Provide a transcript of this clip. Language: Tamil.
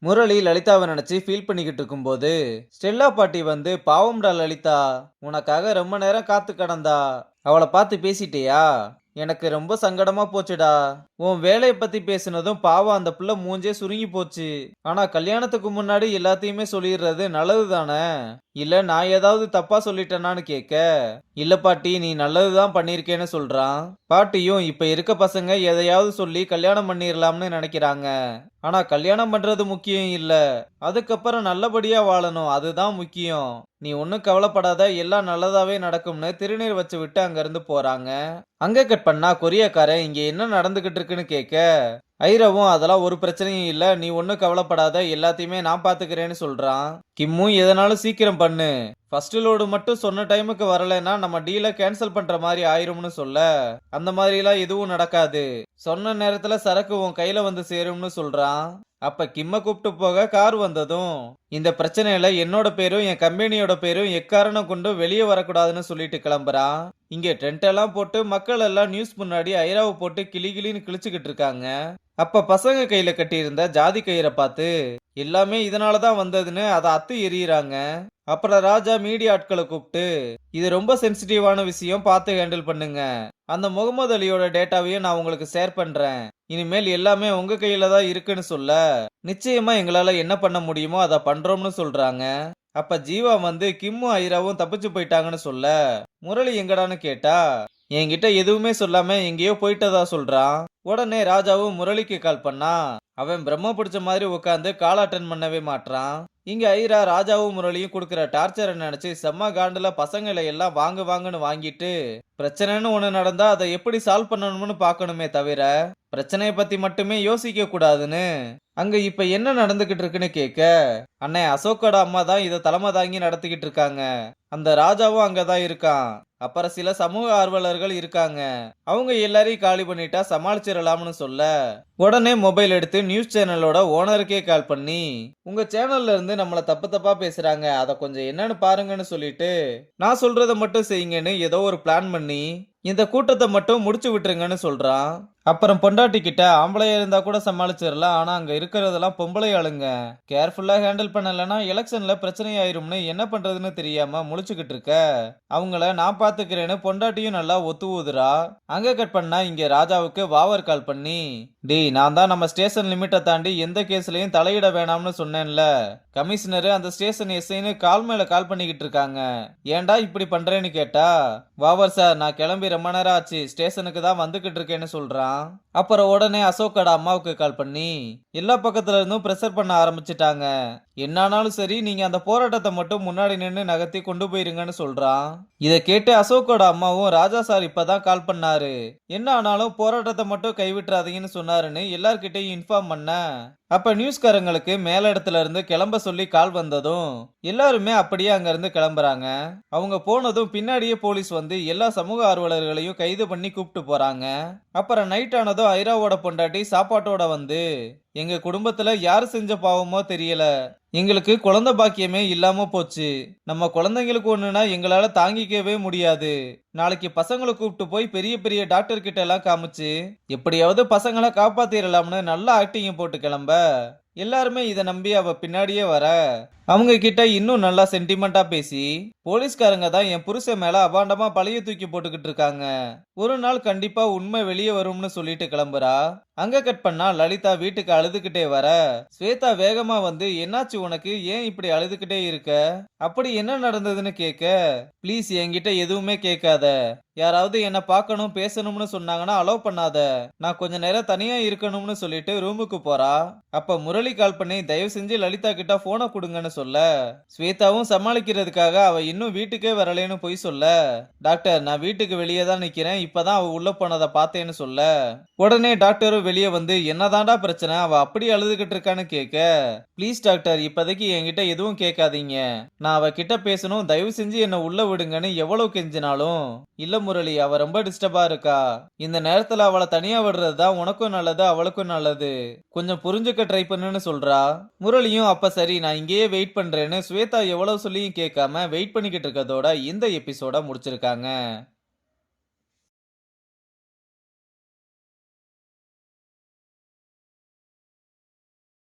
முரளி லலிதாவை நினைச்சு ஃபீல் பண்ணிக்கிட்டு இருக்கும்போது ஸ்டெல்லா பாட்டி வந்து, பாவம்டா லலிதா, உனக்காக ரொம்ப நேரம் காத்து கிடந்தா, அவளை பார்த்து பேசிட்டியா? எனக்கு ரொம்ப சங்கடமா போச்சுடா. உன் வேலைய பத்தி பேசினதும் பாவம் அந்த புள்ள மூஞ்சே சுருங்கி போச்சு. ஆனா கல்யாணத்துக்கு முன்னாடி எல்லாத்தையுமே சொல்லிடுறது நல்லது தானே? இல்ல நான் ஏதாவது தப்பா சொல்லிட்டேனான்னு கேட்க, இல்ல பாட்டி, நீ நல்லதுதான் பண்ணிருக்கேன்னு சொல்றான். பாட்டியும், இப்ப இருக்க பசங்க எதையாவது சொல்லி கல்யாணம் பண்ணிரலாம்னு நினைக்கிறாங்க. ஆனா கல்யாணம் பண்றது முக்கியம் இல்ல, அதுக்கப்புறம் நல்லபடியா வாழணும், அதுதான் முக்கியம். நீ ஒன்னும் கவலைப்படாத, எல்லாம் நல்லதாவே நடக்கும்னு திருநீர் வச்சு விட்டு அங்க இருந்து போறாங்க. அங்க கட் பண்ணா கொரியாக்காரன் இங்க என்ன நடந்துகிட்டு இருக்குன்னு கேட்க, ஐரவும் அதெல்லாம் ஒரு பிரச்சனையும் இல்ல, நீ ஒன்னும் கவலைப்படாத, எல்லாத்தையுமே நான் பாத்துக்கிறேன்னு சொல்றான். கிம்மும் எதனாலும் சீக்கிரம் பண்ணு, ஃபர்ஸ்ட் லோடு மட்டும் சொன்ன டைமுக்கு வரலைன்னா நம்ம டீலை கேன்சல் பண்ற மாதிரி ஆயிரும்னு சொல்ல, அந்த மாதிரிலாம் எதுவும் நடக்காது, சொன்ன நேரத்துல சரக்கு உன் கையில வந்து சேரும்னு சொல்றான். அப்ப கிம்ம கூப்பிட்டு போக கார் வந்ததும், இந்த பிரச்சனையில என்னோட பேரும் என் கம்பெனியோட பேரும் எக்காரணம் கொண்டு வெளியே வரக்கூடாதுன்னு சொல்லிட்டு கிளம்புறான். இங்க டென்ட் எல்லாம் போட்டு மக்கள் எல்லாம் நியூஸ் முன்னாடி ஐராவை போட்டு கிளி கிளின்னு கிழிச்சுக்கிட்டு இருக்காங்க. அப்ப பசங்க கையில கட்டியிருந்த ஜாதி கயிறை பார்த்து, எல்லாமே இதனாலதான் வந்ததுன்னு அதை அத்து எறியறாங்க. அப்புறம் ராஜா மீடியா ஆட்களை கூப்பிட்டு, இது ரொம்ப சென்சிட்டிவான விஷயம், பார்த்து ஹேண்டில் பண்ணுங்க, அந்த முகமது அலியோட டேட்டாவையும் நான் உங்களுக்கு ஷேர் பண்றேன், இனிமேல் எல்லாமே உங்க கையில தான் இருக்குன்னு சொல்ல, நிச்சயமா எங்களால என்ன பண்ண முடியுமோ அதை பண்றோம்னு சொல்றாங்க. அப்ப ஜீவா வந்து கிம்மும் ஐராவும் தப்பிச்சு போயிட்டாங்கன்னு சொல்ல, முரளி எங்கடான்னு கேட்டா, என்கிட்ட எதுவுமே சொல்லாம எங்கேயோ போயிட்டதா சொல்றான். உடனே ராஜாவும் முரளிக்கு கால் பண்ணா, அவன் பிரம்ம பிடிச்ச மாதிரி உட்காந்து கால் அட்டன் பண்ணவே மாட்டான். இங்க ஐரா ராஜாவும் முரளியும் கொடுக்கிற டார்ச்சரை நினைச்சு செம்ம காண்டுல பசங்களை எல்லாம் வாங்கு வாங்குன்னு வாங்கிட்டு, பிரச்சனைன்னு ஒண்ணு நடந்தா அதை எப்படி சால்வ் பண்ணணும்னு பார்க்கணுமே தவிர பிரச்சனையை பத்தி மட்டுமே யோசிக்க கூடாதுன்னு அங்க இப்ப என்ன நடந்துகிட்டு இருக்குன்னு கேட்க, அண்ணே அசோக்கோட அம்மா தான் இதை தலைமை தாங்கி நடத்திக்கிட்டு இருக்காங்க, அந்த ராஜாவும் அங்கதான் இருக்கான், அப்புறம் சில சமூக ஆர்வலர்கள் இருக்காங்க, அவங்க எல்லாரையும் காலி பண்ணிட்டா சமாளிச்சிடலாம்னு சொல்ல, உடனே மொபைல் எடுத்து நியூஸ் சேனலோட ஓனருக்கே கால் பண்ணி, உங்க சேனல்ல இருந்து நம்மள தப்பு தப்பா பேசுறாங்க, அதை கொஞ்சம் என்னன்னு பாருங்கன்னு சொல்லிட்டு நான் சொல்றதை மட்டும் செய்யுங்கன்னு ஏதோ ஒரு பிளான் பண்ணி இந்த கூட்டத்தை மட்டும் முடிச்சு விட்டுருங்கன்னு சொல்றான். அப்புறம் பொண்டாட்டி கிட்ட, ஆம்பளையா இருந்தா கூட சமாளிச்சிடலாம், ஆனா அங்க இருக்கிறதெல்லாம் பொம்பளை ஆளுங்க, கேர்ஃபுல்லா ஹேண்டில் பண்ணலன்னா எலெக்ஷன்ல பிரச்சனை ஆயிரும்னு என்ன பண்றதுன்னு தெரியாம முழிச்சுக்கிட்டு இருக்க, அவங்கள நான் பாத்துக்கிறேன்னு பொண்டாட்டியும் நல்லா ஒத்து ஊதுறா. அங்க கட் பண்ணா இங்க ராஜாவுக்கு வாவர் கால் பண்ணி, டேய், நான் தான் நம்ம ஸ்டேஷன் லிமிட்டை தாண்டி எந்த கேஸ்லயும் தலையிட வேணாம்னு சொன்னேன்ல, கமிஷனர் அந்த ஸ்டேஷன் எஸ்ஐன்னு கால் மேல கால் பண்ணிக்கிட்டு இருக்காங்க, ஏன்டா இப்படி பண்றேன்னு கேட்டா, வாவர் சார், நான் கிளம்பி ரொம்ப நேரம் ஆச்சு, ஸ்டேஷனுக்கு தான் வந்துகிட்டு இருக்கேன்னு சொல்றான். அப்புறம் உடனே அசோக்கோட அம்மாவுக்கு கால் பண்ணி, எல்லா பக்கத்துல இருந்தும் பிரஷர் பண்ண ஆரம்பிச்சிட்டாங்க, என்னானாலும் சரி நீங்க அந்த போராட்டத்தை மட்டும் முன்னாடி நின்று நகர்த்தி கொண்டு போயிருங்கன்னு சொல்றான். இதை கேட்டு அசோக்கோட அம்மாவும், ராஜா சார் இப்பதான் கால் பண்ணாரு, என்ன ஆனாலும் போராட்டத்தை மட்டும் கைவிட்டுறாதீங்கன்னு சொன்னாருன்னு எல்லார்கிட்டையும் இன்ஃபார்ம் பண்ண, அப்ப நியூஸ்காரங்களுக்கு மேல இடத்துல இருந்து கிளம்ப சொல்லி கால் வந்ததும் எல்லாருமே அப்படியே அங்க இருந்து கிளம்புறாங்க. அவங்க போனதும் பின்னாடியே போலீஸ் வந்து எல்லா சமூக ஆர்வலர்களையும் கைது பண்ணி கூப்பிட்டு போறாங்க. அப்புறம் நைட் ஆனதும் ஐராவோட பொண்டாட்டி சாப்பாட்டோட வந்து, எங்க குடும்பத்துல யாரு செஞ்ச பாவமோ தெரியல, எங்களுக்கு குழந்தை பாக்கியமே இல்லாம போச்சு, நம்ம குழந்தைங்களுக்கு ஒண்ணுனா எங்களால தாங்கிக்கவே முடியாது, நாளைக்கு பசங்களை கூப்பிட்டு போய் பெரிய பெரிய டாக்டர் கிட்ட எல்லாம் காமிச்சு எப்படியாவது பசங்களை காப்பாத்திரலாம்னு நல்ல ஆக்டிங் போட்டு கிளம்ப, எல்லாருமே இதை நம்பி அவ பின்னாடியே வர, அவங்க கிட்ட இன்னும் நல்லா சென்டிமெண்டா பேசி, போலீஸ்காரங்க தான் என் புருஷன் மேல அபாண்டமா பழைய தூக்கி போட்டுக்கிட்டு இருக்காங்க, ஒரு நாள் கண்டிப்பா உண்மை வெளியே வரும்னு சொல்லிட்டு கிளம்புறா. அங்க கட் பண்ணா லலிதா வீட்டுக்கு அழுதுகிட்டே வர, ஸ்வேதா வேகமா வந்து, என்னாச்சு உனக்கு, ஏன் இப்படி அழுதுகிட்டே இருக்க, அப்படி என்ன நடந்ததுன்னு கேட்க, ப்ளீஸ் என்கிட்ட எதுவுமே கேட்காத, யாராவது என்ன பார்க்கணும் பேசணும்னு சொன்னாங்கன்னா அலோவ் பண்ணாத, நான் கொஞ்ச நேரம் தனியா இருக்கணும்னு சொல்லிட்டு ரூமுக்கு போறா. அப்ப முரளி கால் பண்ணி, தயவு செஞ்சு லலிதா கிட்ட போனை கொடுங்கன்னு சொல்ல, ஸ்வேதாவும் சமாளிக்கிறதுக்காக அவ இன்னும் வீட்டுக்கே வரலேன்னு போய் சொல்ல, டாக்டர், நான் வீட்டுக்கு வெளியே தான் நிக்கிறேன், இப்பதான் அவ உள்ள போனதை பார்த்தேன்னு சொல்ல, உடனே டாக்டரும் வெளியே வந்து, என்னதான்டா பிரச்சனை, அவ அப்படி அழுதுகிட்டு இருக்கான்னு கேட்க, ப்ளீஸ் டாக்டர், இப்போதைக்கு என்கிட்ட எதுவும் கேட்காதீங்க, நான் அவ கிட்ட பேசணும், தயவு செஞ்சு என்ன உள்ள விடுங்கன்னு எவ்வளவு கெஞ்சினாலும், இல்ல முரளி, அவ ரொம்ப டிஸ்டர்பா இருக்கா, இந்த நேரத்துல அவளை தனியா விடுறது தான் உனக்கும் நல்லது அவளுக்கும் நல்லது, கொஞ்சம் புரிஞ்சுக்க ட்ரை பண்ணுன்னு சொல்றா. முரளியும், அப்ப சரி நான் இங்கேயே வெயிட் பண்றேன்னு ஸ்வேதா எவ்வளவு சொல்லியும் கேட்காம வெயிட் பண்ணிக்கிட்டு இருக்கதோட இந்த எபிசோட முடிச்சிருக்காங்க.